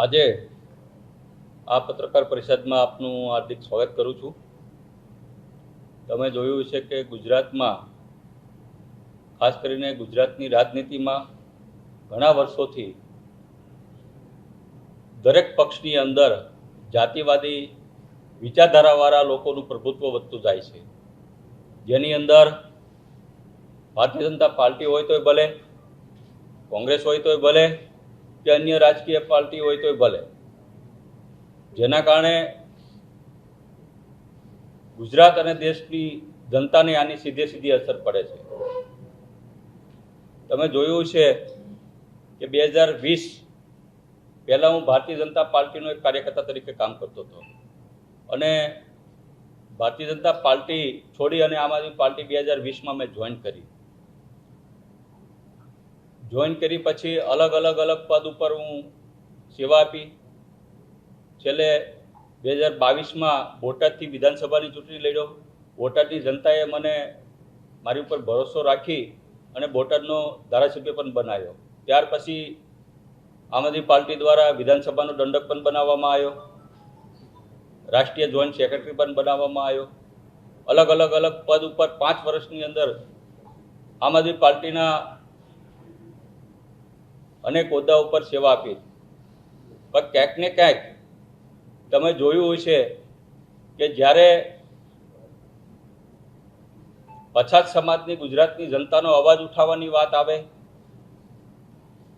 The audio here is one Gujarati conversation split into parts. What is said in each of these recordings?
આજે આ પત્રકાર પરિષદમાં આપનું હાર્દિક સ્વાગત કરું છું। તમે જોયું છે કે ગુજરાતમાં ખાસ કરીને ગુજરાતની રાજનીતિમાં ઘણા વર્ષોથી દરેક પક્ષની અંદર જાતિવાદી વિચારધારાવાળા લોકોનું પ્રભુત્વ વધતું જાય છે, જેની અંદર ભારતીય જનતા પાર્ટી હોય તોય ભલે, કોંગ્રેસ હોય તોય ભલે કે અન્ય રાજકીય પાર્ટી હોય તોય ભલે, જેના કારણે ગુજરાત અને દેશની જનતાને આની સીધી અસર પડે છે। તમે જોયું છે કે 2020 પહેલાં હું ભારતીય જનતા પાર્ટીનો એક કાર્યકર્તા તરીકે કામ કરતો હતો અને ભારતીય જનતા પાર્ટી છોડી અને આમ આદમી પાર્ટી 2020માં મેં જોઈન કરી પછી અલગ પદ ઉપર હું સેવા આપી। છેલ્લે 2022માં બોટાદથી વિધાનસભાની ચૂંટણી લડ્યો। બોટાદની જનતાએ મને મારી ઉપર ભરોસો રાખી અને બોટાદનો ધારાસભ્ય પણ બનાવ્યો। ત્યાર પછી આમ આદમી પાર્ટી દ્વારા વિધાનસભાનો દંડક પણ બનાવવામાં આવ્યો, રાષ્ટ્રીય જોઈન્ટ સેક્રેટરી પણ બનાવવામાં આવ્યો। અલગ પદ ઉપર 5 વર્ષની અંદર આમ આદમી પાર્ટીના અનેક હોદ્દા ઉપર સેવા આપી। પણ ક્યાંક ને ક્યાંક તમે જોયું હશે કે જ્યારે પછાત સમાજની ગુજરાતની જનતાનો અવાજ ઉઠાવવાની વાત આવે,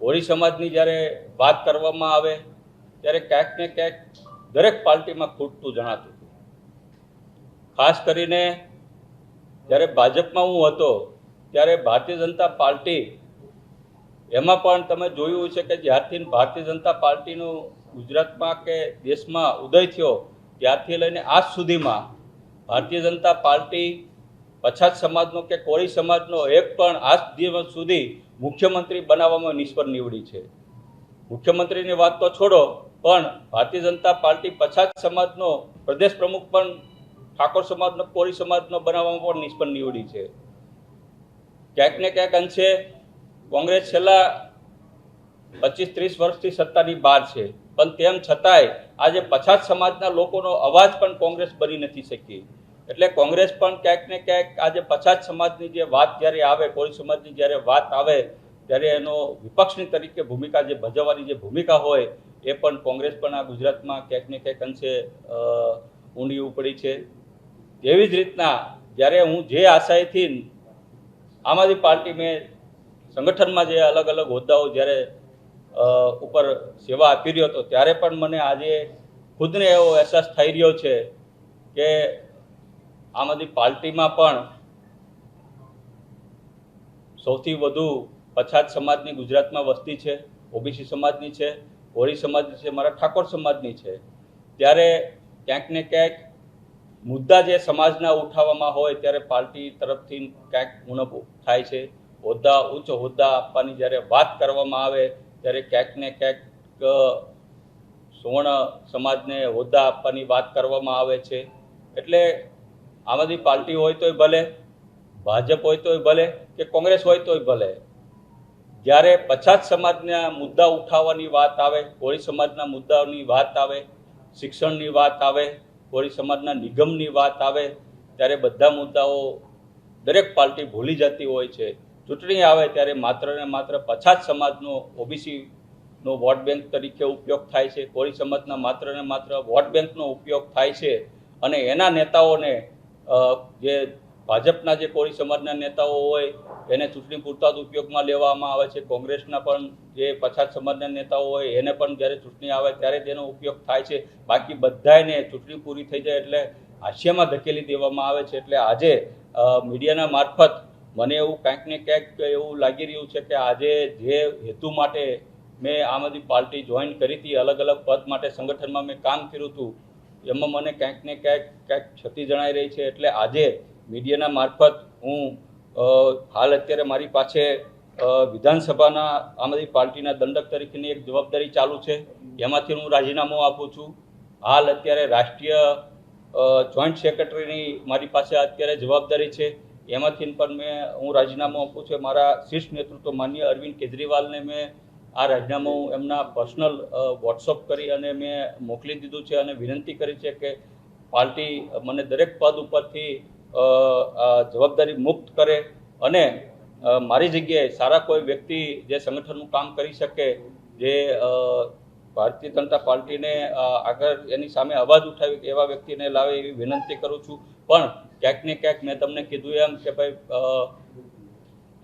કોળી સમાજની જ્યારે વાત કરવામાં આવે ત્યારે ક્યાંક ને ક્યાંક દરેક પાર્ટીમાં ખૂટતું જણાતું હતું। ખાસ કરીને જ્યારે ભાજપમાં હું હતો ત્યારે ભારતીય જનતા પાર્ટી એમાં પણ તમે જોયું છે કે જ્યારથી ભારતીય જનતા પાર્ટીનો ગુજરાતમાં કે દેશમાં ઉદય થયો ત્યારથી લઈને આજ સુધીમાં ભારતીય જનતા પાર્ટી પછાત સમાજનો કે કોળી સમાજનો એક પણ આજ દિવસ સુધી મુખ્યમંત્રી બનાવવામાં નિષ્ફળ નીવડી છે। મુખ્યમંત્રીની વાત તો છોડો, પણ ભારતીય જનતા પાર્ટી પછાત સમાજનો પ્રદેશ પ્રમુખ પણ ઠાકોર સમાજનો, કોળી સમાજનો બનાવવામાં પણ નિષ્ફળ નીવડી છે। ક્યાંક ને ક્યાંક અંશે કોંગ્રેસ છેલ્લા 25-30 વર્ષથી સત્તાની બહાર છે, પણ તેમ છતાંય આજે પછાત સમાજના લોકોનો અવાજ પણ કોંગ્રેસ બની નથી શકી। એટલે કોંગ્રેસ પણ ક્યાંક ને ક્યાંક આજે પછાત સમાજની જે વાત જ્યારે આવે, કોળી સમાજની જ્યારે વાત આવે ત્યારે એનો વિપક્ષની તરીકે ભૂમિકા જે ભજવવાની જે ભૂમિકા હોય એ પણ કોંગ્રેસ પણ આ ગુજરાતમાં ક્યાંક ને ક્યાંક અંશે ઊંડી ઉપડી છે। એવી જ રીતના જ્યારે હું જે આશયથી આમ આદમી પાર્ટી મેં સંગઠનમાં જે અલગ હોદ્દાઓ જ્યારે ઉપર સેવા આપી રહ્યો હતો ત્યારે પણ મને આજે ખુદને એવો અહેસાસ થઈ રહ્યો છે કે આમ આદમી પાર્ટીમાં પણ સૌથી વધુ પછાત સમાજની ગુજરાતમાં વસ્તી છે, ઓબીસી સમાજની છે, કોળી સમાજની છે, મારા ઠાકોર સમાજની છે। ત્યારે ક્યાંક ને ક્યાંક મુદ્દા જે સમાજના ઉઠાવવામાં હોય ત્યારે પાર્ટી તરફથી ક્યાંક ઉણપ થાય છે। ઉચ્ચ હોદ્દા આપવાની જ્યારે વાત કરવામાં આવે ત્યારે ક્યાંક ને ક્યાંક સુવર્ણ સમાજને હોદ્દા આપવાની વાત કરવામાં આવે છે। એટલે આમ આદમી પાર્ટી હોય તોય ભલે, ભાજપ હોય તોય ભલે કે કોંગ્રેસ હોય તોય ભલે, જ્યારે પછાત સમાજના મુદ્દા ઉઠાવવાની વાત આવે, કોળી સમાજના મુદ્દાઓની વાત આવે, શિક્ષણની વાત આવે, કોળી સમાજના નિગમની વાત આવે ત્યારે બધા મુદ્દાઓ દરેક પાર્ટી ભૂલી જતી હોય છે। ચૂંટણી આવે ત્યારે માત્ર ને માત્ર પછાત સમાજનો, ઓબીસીનો વોટ બેંક તરીકે ઉપયોગ થાય છે, કોળી સમાજના માત્ર ને માત્ર વોટ બેંકનો ઉપયોગ થાય છે અને એના નેતાઓને જે ભાજપના જે કોળી સમાજના નેતાઓ હોય એને ચૂંટણી પૂરતા જ ઉપયોગમાં લેવામાં આવે છે। કોંગ્રેસના પણ જે પછાત સમાજના નેતાઓ હોય એને પણ જ્યારે ચૂંટણી આવે ત્યારે તેનો ઉપયોગ થાય છે। બાકી બધાને ચૂંટણી પૂરી થઈ જાય એટલે હાસ્યમાં ધકેલી દેવામાં આવે છે। એટલે આજે મીડિયાના મારફત મને એવું ક્યાંક ને ક્યાંક એવું લાગી રહ્યું છે કે આજે જે હેતુ માટે મેં આમ આદમી પાર્ટી જોઈન કરી હતી, અલગ પદ માટે સંગઠનમાં મેં કામ કર્યું હતું, એમાં મને ક્યાંક ને ક્યાંક ક્ષતિ જણાઈ રહી છે। એટલે આજે મીડિયાના મારફત હું હાલ અત્યારે મારી પાસે વિધાનસભાના આમ આદમી પાર્ટીના દંડક તરીકેની એક જવાબદારી ચાલુ છે, એમાંથી હું રાજીનામું આપું છું। હાલ અત્યારે રાષ્ટ્રીય જોઈન્ટ સેક્રેટરીની મારી પાસે અત્યારે જવાબદારી છે, એમાંથી પણ હું રાજીનામું આપું છું। મારા શીર્ષ નેતૃત્વ માનનીય અરવિંદ કેજરીવાલને મેં આ રાજીનામું એમના પર્સનલ વોટ્સઅપ કરી અને મેં મોકલી દીધું છે અને વિનંતી કરી છે કે પાર્ટી મને દરેક પદ ઉપરથી જવાબદારી મુક્ત કરે અને મારી જગ્યાએ સારા કોઈ વ્યક્તિ જે સંગઠનનું કામ કરી શકે, જે ભારતીય જનતા પાર્ટીને આગળ એની સામે અવાજ ઉઠાવી એવા વ્યક્તિને લાવે એવી વિનંતી કરું છું. પણ ક્યાંક ને ક્યાંક મેં તમને કીધું એમ કે ભાઈ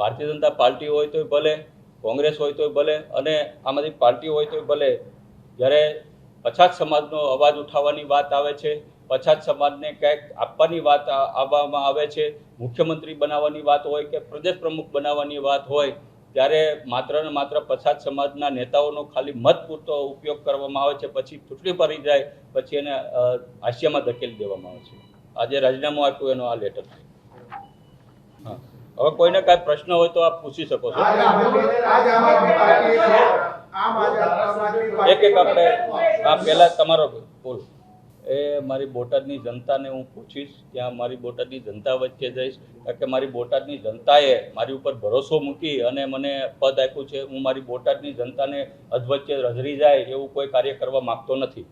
ભારતીય જનતા પાર્ટી હોય તોય ભલે, કોંગ્રેસ હોય તોય ભલે અને આમ આદમી પાર્ટી હોય તોય ભલે, જ્યારે પછાત સમાજનો અવાજ ઉઠાવવાની વાત આવે છે, પછાત સમાજને ક્યાંક આપવાની વાત આવવામાં આવે છે, મુખ્યમંત્રી બનાવવાની વાત હોય કે પ્રદેશ પ્રમુખ બનાવવાની વાત હોય, ત્યારે માત્ર ને માત્ર પછાત સમાજના નેતાઓનો ખાલી મત પૂરતો ઉપયોગ કરવામાં આવે છે. પછી ચૂંટણી પડી જાય પછી એને હાસ્યમાં ધકેલી દેવામાં આવે છે. આજે રાજીનામું આપ્યું એનો આ લેટર છે. હા, હવે કોઈને કાંઈ પ્રશ્ન હોય તો આપ પૂછી શકો છો. એક આપણે પહેલા તમારો બોલો. એ મારી બોટાદની જનતાને હું પૂછીશ, ત્યાં મારી બોટાદની જનતા વચ્ચે જઈશ, કારણ કે મારી બોટાદની જનતાએ મારી ઉપર ભરોસો મૂકી અને મને પદ આપ્યું છે. હું મારી બોટાદની જનતાને અધવચ્ચે રઝળી જાય એવું કોઈ કાર્ય કરવા માંગતો નથી.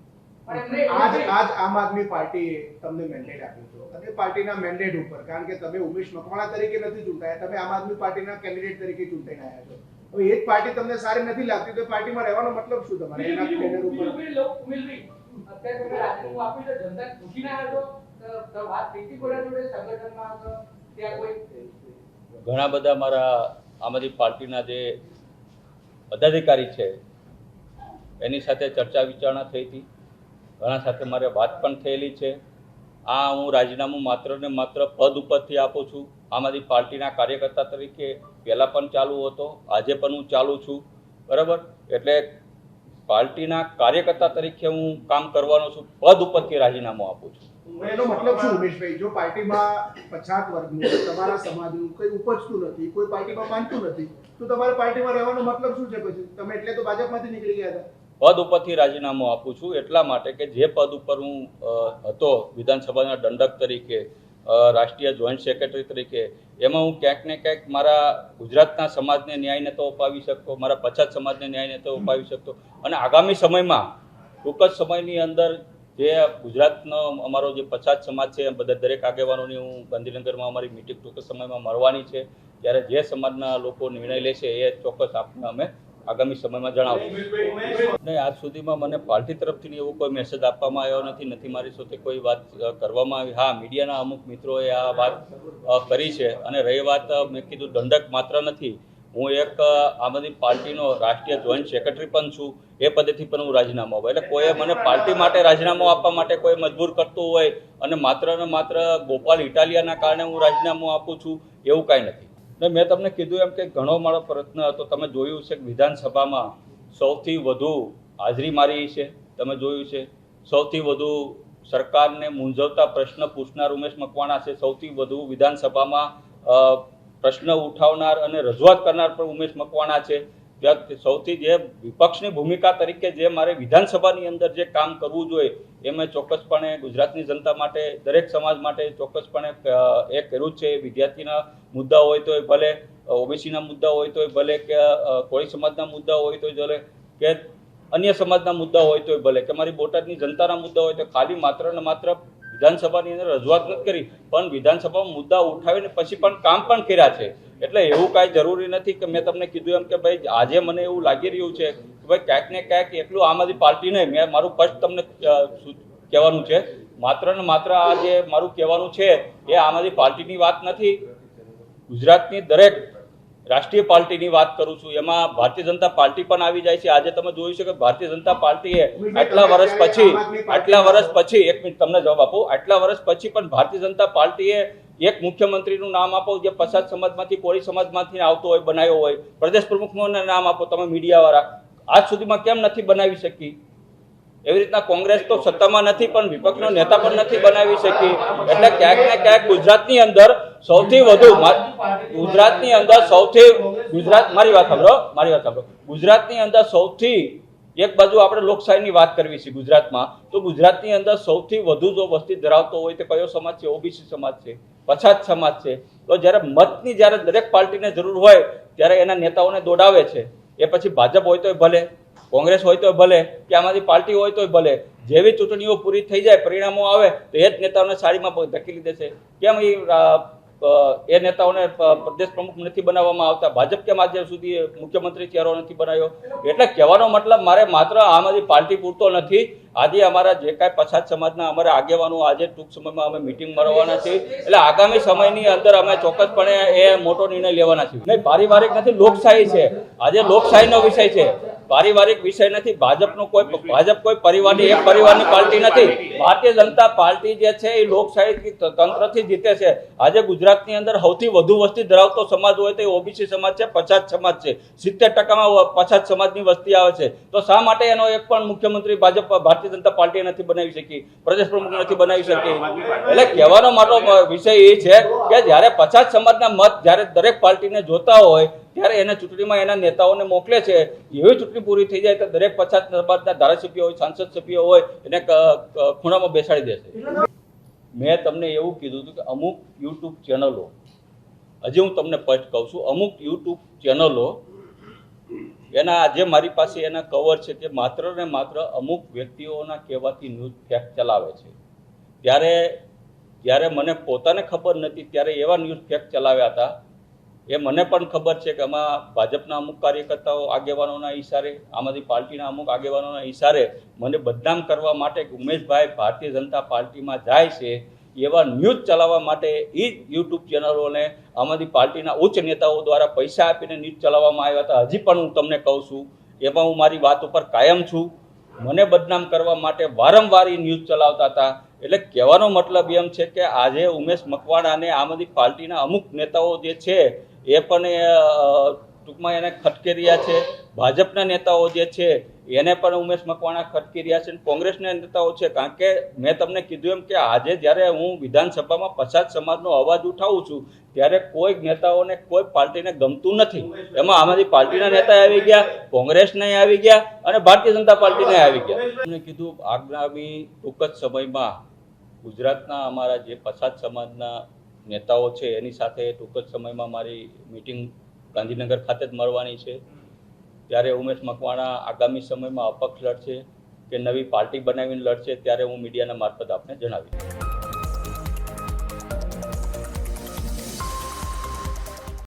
આજ આમ આદમી પાર્ટીએ તમને મેન્ડેટ આપ્યું છે અને પાર્ટીના મેન્ડેટ ઉપર, કારણ કે તમે ઉમેશ મકવાણા તરીકે નથી ચૂંટાયા, તમે આમ આદમી પાર્ટીના કેન્ડિડેટ તરીકે ચૂંટાઈને આવ્યા છો. હવે એ જ પાર્ટી તમને સારી નથી લાગતી તો પાર્ટીમાં રહેવાનો મતલબ શું તમારે? એના બેનર ઉપર અત્યારે તમે રાજીનામું આપ્યું છે, જનતા ખુશી ના હતો તો વાત થઈ કોના જોડે સંગઠનમાં ત્યાં કોઈ ઘણા બધા મારા આમ આદમી પાર્ટીના જે પદાધિકારી છે એની સાથે ચર્ચા વિચારણા થઈ હતી, ઘણા સાથે મારે વાત પણ થયેલી છે. આ હું રાજીનામું માત્ર ને માત્ર પદ ઉપરથી આપું છું. આમ આદમી પાર્ટીના કાર્યકર્તા તરીકે પહેલાં પણ ચાલુ હતો, આજે પણ હું ચાલુ છું, બરાબર. એટલે પાર્ટીના કાર્યકર્તા તરીકે હું કામ કરવાનો છું, પદ ઉપરથી રાજીનામું આપું છું. એનો મતલબ શું ઉમેશભાઈ? જો પાર્ટીમાં પછાત વર્ગનું, તમારા સમાજનું કોઈ ઉપજતું નથી, કોઈ પાર્ટીમાં માનતું નથી, તો તમારે પાર્ટીમાં રહેવાનો મતલબ શું છે? પછી તમે એટલે તો ભાજપમાંથી નીકળી ગયા હતા. પદ ઉપરથી રાજીનામું આપું છું એટલા માટે કે જે પદ ઉપર હું હતો વિધાનસભાના દંડક તરીકે, રાષ્ટ્રીય જોઈન્ટ સેક્રેટરી તરીકે, એમાં હું ક્યાંક ને ક્યાંક મારા ગુજરાતના સમાજને ન્યાય નહોતો અપાવી શકતો, મારા પછાત સમાજને ન્યાય નહોતો અપાવી શકતો. અને આગામી સમયમાં ટૂંક જ સમયની અંદર જે ગુજરાતનો અમારો જે પછાત સમાજ છે બધા દરેક આગેવાનોની હું ગાંધીનગરમાં અમારી મિટિંગ ટૂંક સમયમાં મળવાની છે, ત્યારે જે સમાજના લોકો નિર્ણય લેશે એ ચોક્કસ આપને અમે આગામી સમયમાં જણાવશું. નહીં, આજ સુધીમાં મને પાર્ટી તરફથી એવો કોઈ મેસેજ આપવામાં આવ્યો નથી મારી સાથે કોઈ વાત કરવામાં આવી. હા, મીડિયાના અમુક મિત્રોએ આ વાત કરી છે. અને રહી વાત, મેં કીધું દંડક માત્ર નથી, હું એક આમ આદમી પાર્ટીનો રાષ્ટ્રીય જોઈન્ટ સેક્રેટરી પણ છું, એ પદેથી પણ હું રાજીનામું આપું. એટલે કોઈએ મને પાર્ટી માટે રાજીનામું આપવા માટે કોઈ મજબૂર કરતું હોય અને માત્ર ને માત્ર ગોપાલ ઇટાલિયાના કારણે હું રાજીનામું આપું છું એવું કાંઈ નથી. ને મેં તમને કીધું એમ કે ઘણો મારો પ્રયત્ન હતો. તમે જોયું છે કે વિધાનસભામાં સૌથી વધુ હાજરી મારી છે, તમે જોયું છે. સૌથી વધુ સરકારને મૂંઝવતા પ્રશ્ન પૂછનાર ઉમેશ મકવાણા છે, સૌથી વધુ વિધાનસભામાં પ્રશ્ન ઉઠાવનાર અને રજૂઆત કરનાર પણ ઉમેશ મકવાણા છે. ત્યાં સૌથી જે વિપક્ષની ભૂમિકા તરીકે જે મારે વિધાનસભાની અંદર જે કામ કરવું જોઈએ એ મેં ચોક્કસપણે ગુજરાતની જનતા માટે, દરેક સમાજ માટે ચોક્કસપણે એ કર્યું જ છે. વિદ્યાર્થીના મુદ્દા હોય તોય ભલે, ઓબીસીના મુદ્દા હોય તોય ભલે, કે કોળી સમાજના મુદ્દા હોય તોય ભલે, કે અન્ય સમાજના મુદ્દા હોય તોય ભલે, કે મારી બોટાદની જનતાના મુદ્દા હોય તો ખાલી માત્ર ને માત્ર વિધાનસભાની અંદર રજૂઆત નથી કરી, પણ વિધાનસભામાં મુદ્દા ઉઠાવીને પછી પણ કામ પણ કર્યા છે. એટલે એવું કાંઈ જરૂરી નથી કે મેં તમને કીધું એમ કે ભાઈ આજે મને એવું લાગી રહ્યું છે કે ભાઈ ક્યાંક ને ક્યાંક એટલું આમ આદમી પાર્ટી નહીં, મેં મારું ફર્સ્ટ તમને કહેવાનું છે, માત્ર ને માત્ર આ જે મારું કહેવાનું છે એ આમ આદમી પાર્ટીની વાત નથી, ગુજરાતની દરેક રાષ્ટ્રીય પાર્ટીની વાત કરું છું. એમાં ભારતીય જનતા પાર્ટી પણ આવી જાય છે. આજે તમે જોયું છે કે ભારતીય જનતા પાર્ટીએ આટલા વર્ષ પછી એક મિનિટ તમને જવાબ આપો, આટલા વર્ષ પછી પણ ભારતીય જનતા પાર્ટીએ એક મુખ્યમંત્રીનું નામ આપો જે પછાત સમાજમાંથી, કોળી સમાજમાંથી આવતો હોય, બનાવ્યો હોય, પ્રદેશ પ્રમુખનું નામ આપો તમે મીડિયાવાળા, આજ સુધીમાં કેમ નથી બનાવી શકી? એવી રીતના કોંગ્રેસ તો સત્તામાં નથી પણ વિપક્ષનો નેતા પણ નથી બનાવી શકી. એટલે ક્યાંક ને ક્યાંક ગુજરાતની અંદર સૌથી વધુ મારી વાત સાંભળો, ગુજરાતની અંદર સૌથી, એક બાજુ આપણે લોકશાહીની વાત કરવી છે ગુજરાતમાં, તો ગુજરાતની અંદર સૌથી વધુ જો વસ્તી ધરાવતો હોય તો કયો સમાજ છે? ઓબીસી સમાજ છે, પછાત સમાજ છે. તો જ્યારે મતની જ્યારે દરેક પાર્ટીને જરૂર હોય ત્યારે એના નેતાઓને દોડાવે છે. એ પછી ભાજપ હોય તોય ભલે, કોંગ્રેસ હોય તોય ભલે, કે આમાંથી પાર્ટી હોય તોય ભલે, જેવી ચૂંટણીઓ પૂરી થઈ જાય, પરિણામો આવે તો એ જ નેતાઓને સાડીમાં ધકેલી દેશે. કેમ એ નેતાઓને પ્રદેશ પ્રમુખ નથી બનાવવામાં આવતા? ભાજપ કેમ આજે સુધી મુખ્યમંત્રી ચહેરો નથી બનાવ્યો? એટલે કહેવાનો મતલબ મારે માત્ર આમ આદમી પાર્ટી પૂરતો નથી. આજે અમારા જે કાંઈ પછાત સમાજના અમારા આગેવાનો આજે ટૂંક સમયમાં અમે મિટિંગ મળવાના છીએ, એટલે આગામી સમયની અંદર અમે ચોક્કસપણે એ મોટો નિર્ણય લેવાના છીએ. નહીં, પારિવારિક નથી, લોકશાહી છે. આજે લોકશાહીનો વિષય છે, પારિવારિક વિષય નથી. ભાજપ કોઈ પરિવારની એક પરિવારની પાર્ટી નથી. ભારતીય જનતા પાર્ટી જે છે એ લોકશાહી તંત્રથી જીતે છે. આજે ગુજરાતની અંદર સૌથી વધુ વસ્તી ધરાવતો સમાજ હોય તો એ ઓબીસી સમાજ છે, પછાત સમાજ છે. 70% પછાત સમાજની વસ્તી આવે છે. તો શા માટે એનો એક પણ મુખ્યમંત્રી ભારતીય જનતા પાર્ટી નથી બનાવી શકી, પ્રદેશ પ્રમુખ નથી બનાવી શકી? એટલે કહેવાનો મારો વિષય એ છે કે જ્યારે પછાત સમાજના મત જ્યારે દરેક પાર્ટીને જોતા હોય ત્યારે એને ચૂંટણીમાં એના નેતાઓને મોકલે છે. એવી ચૂંટણી પૂરી થઈ જાય તો દરેક પછાત સમાજના ધારાસભ્ય હોય, સાંસદ સભ્ય હોય, એને ખૂણામાં બેસાડી દેશે. મેં તમને એવું કીધું હતું કે અમુક યુટ્યુબ ચેનલો, હજી હું તમને સ્પષ્ટ કહું છું, અમુક યુટ્યુબ ચેનલો એના આજે મારી પાસે એના કવર છે કે માત્ર ને માત્ર અમુક વ્યક્તિઓના કહેવાથી ન્યૂઝ ફેક્ટ ચલાવે છે. ત્યારે મને પોતાને ખબર નથી ત્યારે એવા ન્યૂઝ ફેક્ટ ચલાવ્યા હતા. એ મને પણ ખબર છે કે આમાં ભાજપના અમુક કાર્યકર્તાઓ આગેવાનોના ઈશારે, આમ આદમી પાર્ટીના અમુક આગેવાનોના ઈશારે મને બદનામ કરવા માટે ઉમેશભાઈ ભારતીય જનતા પાર્ટીમાં જાય છે એવા ન્યૂઝ ચલાવવા માટે એ યુટ્યુબ ચેનલોને આમ આદમી પાર્ટીના ઉચ્ચ નેતાઓ દ્વારા પૈસા આપીને ન્યૂઝ ચલાવવામાં આવ્યા હતા. હજી પણ હું તમને કહું છું, એમાં હું મારી વાત ઉપર કાયમ છું. મને બદનામ કરવા માટે વારંવાર એ ન્યૂઝ ચલાવતા હતા. એટલે કહેવાનો મતલબ એમ છે કે આજે ઉમેશ મકવાણાને આમ આદમી પાર્ટીના અમુક નેતાઓ જે છે એ પણ ટૂંકમાં એને ખટકી રહ્યા છે. ભાજપના નેતાઓ જે છે એને પણ ઉમેશ મકવાણા ખટકી રહ્યા છે, કોંગ્રેસના નેતાઓ છે. કારણ કે મેં તમને કીધું એમ કે આજે જ્યારે હું વિધાનસભામાં પછાત સમાજનો અવાજ ઉઠાવું છું ત્યારે કોઈ નેતાઓને કોઈ પાર્ટીને ગમતું નથી. એમાં આમ આદમી પાર્ટીના નેતા આવી ગયા, કોંગ્રેસના આવી ગયા અને ભારતીય જનતા પાર્ટીના આવી ગયા. મેં કીધું આગામી ટૂંક જ સમયમાં ગુજરાતના અમારા જે પછાત સમાજના નેતાઓ છે એની સાથે ટૂંક જ સમયમાં મારી મિટિંગ ગાંધીનગર ખાતે જ મળવાની છે. ત્યારે ઉમેશ મકવાણા આગામી સમયમાં અપક્ષ લડશે કે નવી પાર્ટી બનાવીને લડશે ત્યારે હું મીડિયાના મારફત આપને જણાવીશ.